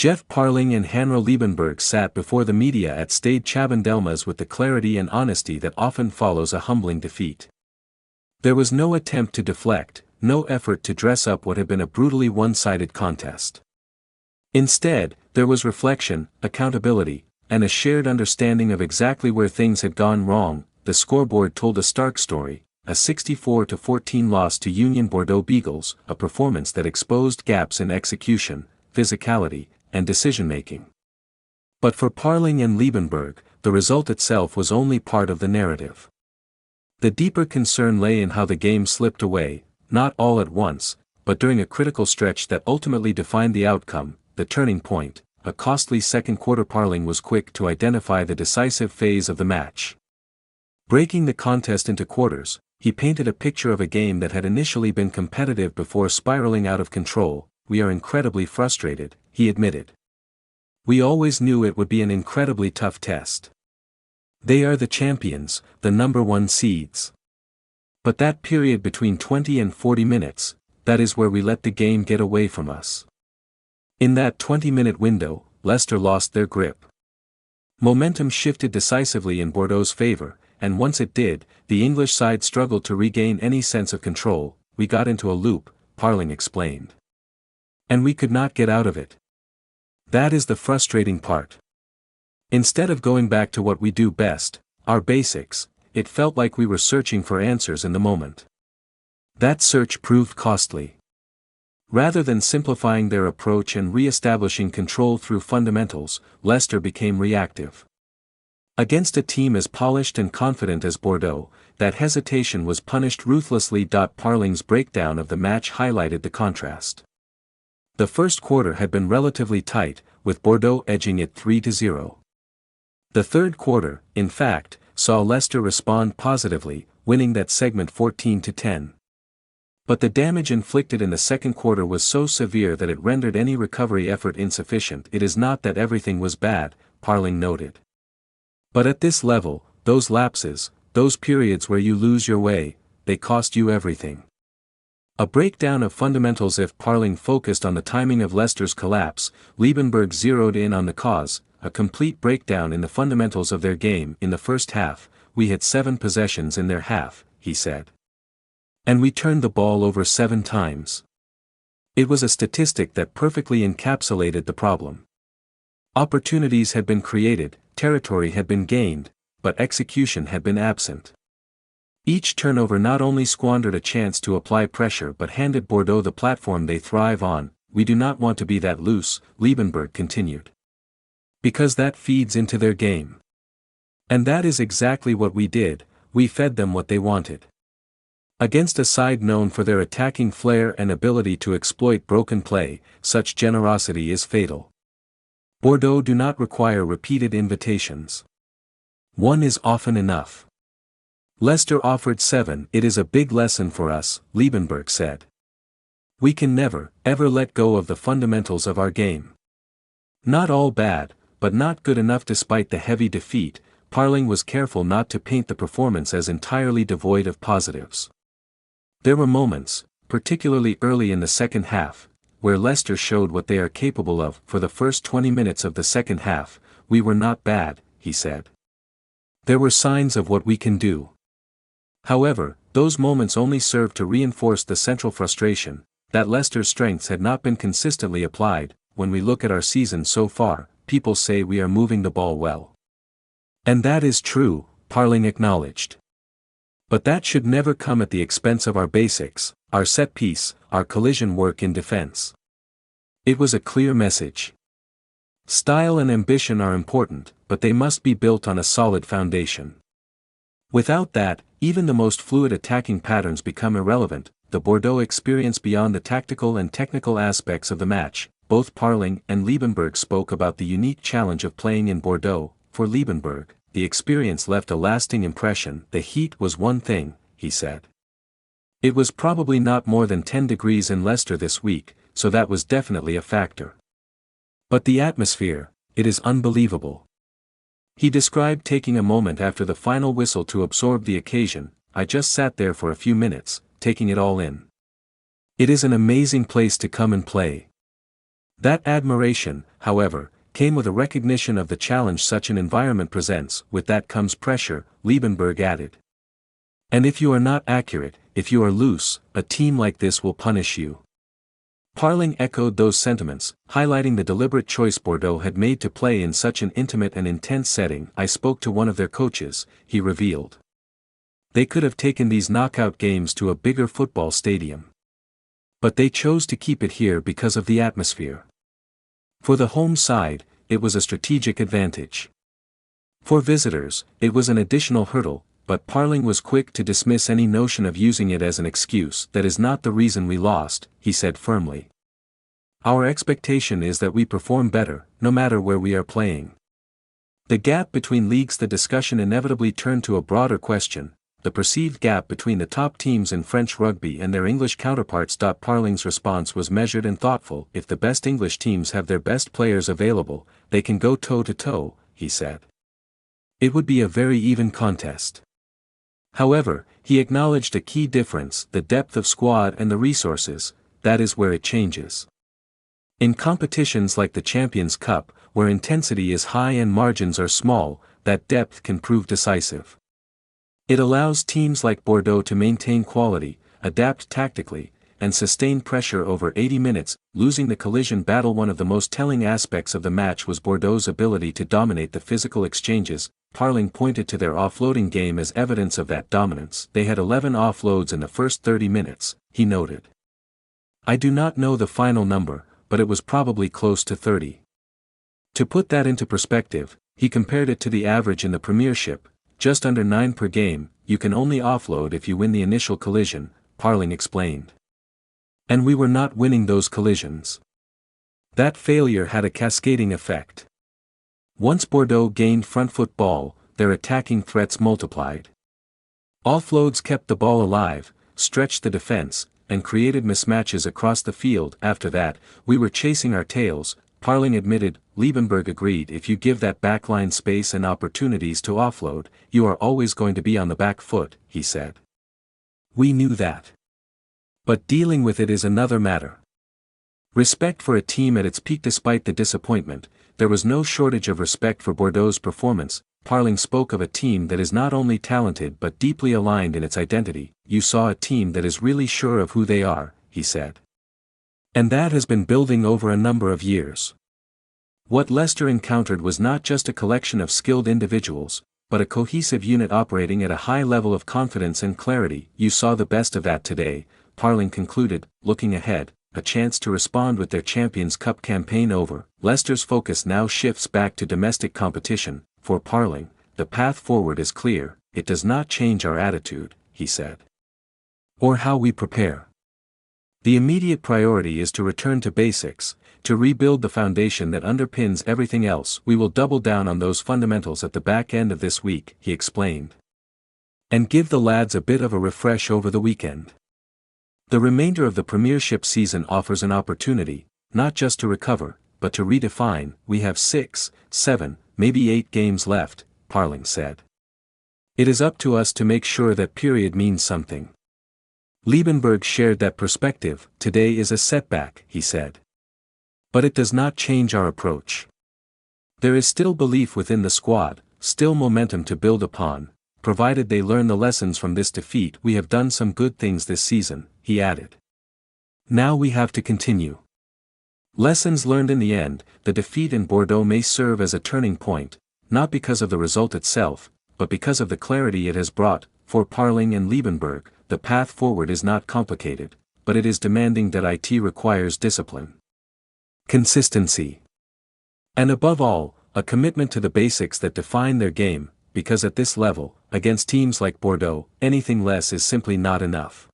Geoff Parling and Hanro Liebenberg sat before the media at Stade Chaban-Delmas with the clarity and honesty that often follows a humbling defeat. There was no attempt to deflect, no effort to dress up what had been a brutally one-sided contest. Instead, there was reflection, accountability, and a shared understanding of exactly where things had gone wrong. The scoreboard told a stark story, a 64-14 loss to Union Bordeaux Bègles, a performance that exposed gaps in execution, physicality, and decision-making. But for Parling and Liebenberg, the result itself was only part of the narrative. The deeper concern lay in how the game slipped away, not all at once, but during a critical stretch that ultimately defined the outcome, the turning point. A costly second quarter. Parling was quick to identify the decisive phase of the match. Breaking the contest into quarters, he painted a picture of a game that had initially been competitive before spiraling out of control. "We are incredibly frustrated," he admitted. "We always knew it would be an incredibly tough test. They are the champions, the number one seeds. But that period between 20 and 40 minutes, that is where we let the game get away from us. In that 20-minute window, Leicester lost their grip. Momentum shifted decisively in Bordeaux's favor, and once it did, the English side struggled to regain any sense of control. We got into a loop," Parling explained. "And we could not get out of it. That is the frustrating part. Instead of going back to what we do best, our basics, it felt like we were searching for answers in the moment. That search proved costly. Rather than simplifying their approach and re-establishing control through fundamentals, Leicester became reactive. Against a team as polished and confident as Bordeaux, that hesitation was punished ruthlessly. Parling's breakdown of the match highlighted the contrast. The first quarter had been relatively tight, with Bordeaux edging it 3-0. The third quarter, in fact, saw Leicester respond positively, winning that segment 14-10. But the damage inflicted in the second quarter was so severe that it rendered any recovery effort insufficient. "It is not that everything was bad," Parling noted. "But at this level, those lapses, those periods where you lose your way, they cost you everything." A breakdown of fundamentals. If Parling focused on the timing of Leicester's collapse, Liebenberg zeroed in on the cause, a complete breakdown in the fundamentals of their game. "In the first half, we had 7 possessions in their half," he said. "And we turned the ball over 7 times. It was a statistic that perfectly encapsulated the problem. Opportunities had been created, territory had been gained, but execution had been absent. Each turnover not only squandered a chance to apply pressure but handed Bordeaux the platform they thrive on. We do not want to be that loose," Liebenberg continued. "Because that feeds into their game. And that is exactly what we did, we fed them what they wanted. Against a side known for their attacking flair and ability to exploit broken play, such generosity is fatal. Bordeaux do not require repeated invitations. One is often enough. Leicester offered 7. It is a big lesson for us," Liebenberg said. "We can never, ever let go of the fundamentals of our game. Not all bad, but not good enough." Despite the heavy defeat, Parling was careful not to paint the performance as entirely devoid of positives. There were moments, particularly early in the second half, where Leicester showed what they are capable of. "For the first 20 minutes of the second half, we were not bad," he said. "There were signs of what we can do. However, those moments only served to reinforce the central frustration, that Leicester's strengths had not been consistently applied. When we look at our season so far, people say we are moving the ball well. And that is true," Parling acknowledged. "But that should never come at the expense of our basics, our set piece, our collision work in defense." It was a clear message. Style and ambition are important, but they must be built on a solid foundation. Without that, even the most fluid attacking patterns become irrelevant. The Bordeaux experience beyond the tactical and technical aspects of the match. Both Parling and Liebenberg spoke about the unique challenge of playing in Bordeaux. For Liebenberg, the experience left a lasting impression. "The heat was one thing," he said. "It was probably not more than 10 degrees in Leicester this week, so that was definitely a factor. But the atmosphere, it is unbelievable." He described taking a moment after the final whistle to absorb the occasion. "I just sat there for a few minutes, taking it all in. It is an amazing place to come and play. That admiration, however, came with a recognition of the challenge such an environment presents. With that comes pressure, Liebenberg added. And if you are not accurate, if you are loose, a team like this will punish you. Parling echoed those sentiments, highlighting the deliberate choice Bordeaux had made to play in such an intimate and intense setting. I spoke to one of their coaches, he revealed. They could have taken these knockout games to a bigger football stadium. But they chose to keep it here because of the atmosphere. For the home side, it was a strategic advantage. For visitors, it was an additional hurdle, but Parling was quick to dismiss any notion of using it as an excuse. That is not the reason we lost, he said firmly. Our expectation is that we perform better, no matter where we are playing. The gap between leagues. The discussion inevitably turned to a broader question, the perceived gap between the top teams in French rugby and their English counterparts. Parling's response was measured and thoughtful. If the best English teams have their best players available, they can go toe-to-toe, he said. It would be a very even contest. However, he acknowledged a key difference: the depth of squad and the resources. That is where it changes. In competitions like the Champions Cup, where intensity is high and margins are small, that depth can prove decisive. It allows teams like Bordeaux to maintain quality, adapt tactically, and sustain pressure over 80 minutes. Losing the collision battle. One of the most telling aspects of the match was Bordeaux's ability to dominate the physical exchanges. Parling pointed to their offloading game as evidence of that dominance. They had 11 offloads in the first 30 minutes, he noted. I do not know the final number, but it was probably close to 30. To put that into perspective, he compared it to the average in the Premiership, just under 9 per game. You can only offload if you win the initial collision, Parling explained. And we were not winning those collisions. That failure had a cascading effect. Once Bordeaux gained front foot ball, their attacking threats multiplied. Offloads kept the ball alive, stretched the defense, and created mismatches across the field. After that, we were chasing our tails, Parling admitted. Liebenberg agreed. If you give that backline space and opportunities to offload, you are always going to be on the back foot, he said. We knew that. But dealing with it is another matter. Respect for a team at its peak. Despite the disappointment, there was no shortage of respect for Bordeaux's performance. Parling spoke of a team that is not only talented but deeply aligned in its identity. You saw a team that is really sure of who they are, he said. And that has been building over a number of years. What Leicester encountered was not just a collection of skilled individuals, but a cohesive unit operating at a high level of confidence and clarity. You saw the best of that today, Parling concluded. Looking ahead, a chance to respond with their Champions Cup campaign over, Leicester's focus now shifts back to domestic competition. For Parling, the path forward is clear. It does not change our attitude, he said. Or how we prepare. The immediate priority is to return to basics, to rebuild the foundation that underpins everything else. We will double down on those fundamentals at the back end of this week, he explained. And give the lads a bit of a refresh over the weekend. The remainder of the Premiership season offers an opportunity, not just to recover, but to redefine. We have 6, 7, maybe 8 games left, Parling said. It is up to us to make sure that period means something. Liebenberg shared that perspective. Today is a setback, he said. But it does not change our approach. There is still belief within the squad, still momentum to build upon, provided they learn the lessons from this defeat. We have done some good things this season, he added. Now we have to continue. Lessons learned. In the end, the defeat in Bordeaux may serve as a turning point, not because of the result itself, but because of the clarity it has brought. For Parling and Liebenberg, the path forward is not complicated, but it is demanding. That it requires discipline, consistency, and above all, a commitment to the basics that define their game, because at this level, against teams like Bordeaux, anything less is simply not enough.